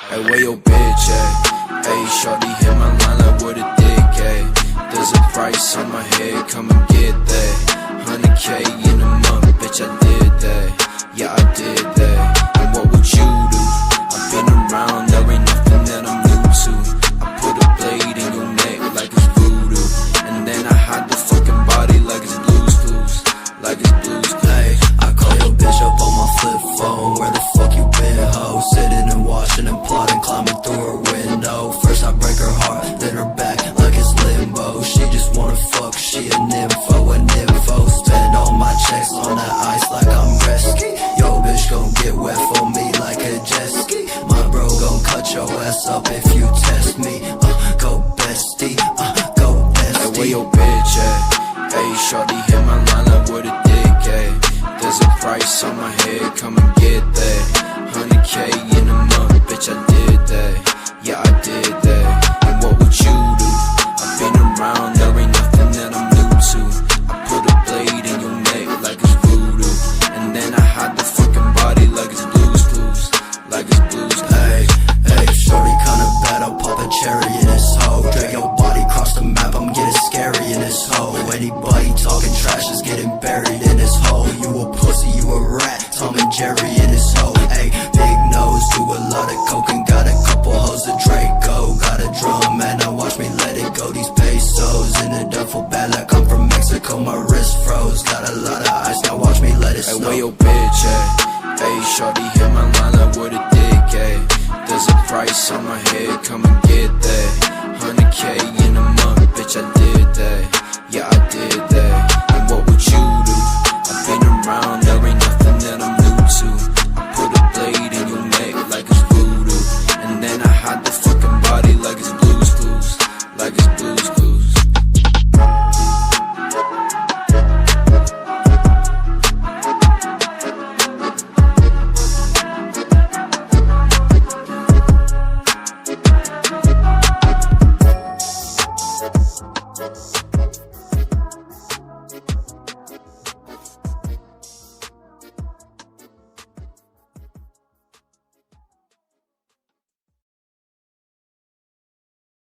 Hey, where your bitch at? Hey, shorty hit my line like what a dick, ayy. There's a price on my head, come and get that. 100K in a month, bitch, I did that. Yeah, I did that. And what would you do? I've been around, there ain't nothing that I'm new to. I put a blade in your neck like it's voodoo, and then I hide the fucking body like it's Blue's Clues. Like it's Blue's Clues. Hey, I call your bitch up on my flip phone. Where the fuck you been, ho? Sitting and watching and plotting, climbing through her window. First I break her heart, then her back like it's limbo. She just wanna fuck, she a nympho, a nympho. Spend all my checks on that ice like I'm rescue. Yo bitch gon' get wet for me like a jet ski. My bro gon' cut your ass up if you test me. Go bestie, go bestie. Hey, where your bitch at? Hey, shorty hit my line like what a dick, ayy. There's a price on my head, come and get that. 100K in a month, bitch, I did that. Yeah, I did that. And what would you do? I've been around, there ain't nothing that I'm new to. I put a blade in your neck like it's voodoo, and then I hide the fucking body like it's Blue's Clues. Like it's Blue's Clues. Hey, shorty kinda bad, I'll pop a cherry in his hoe. Drag your body across the map, I'm getting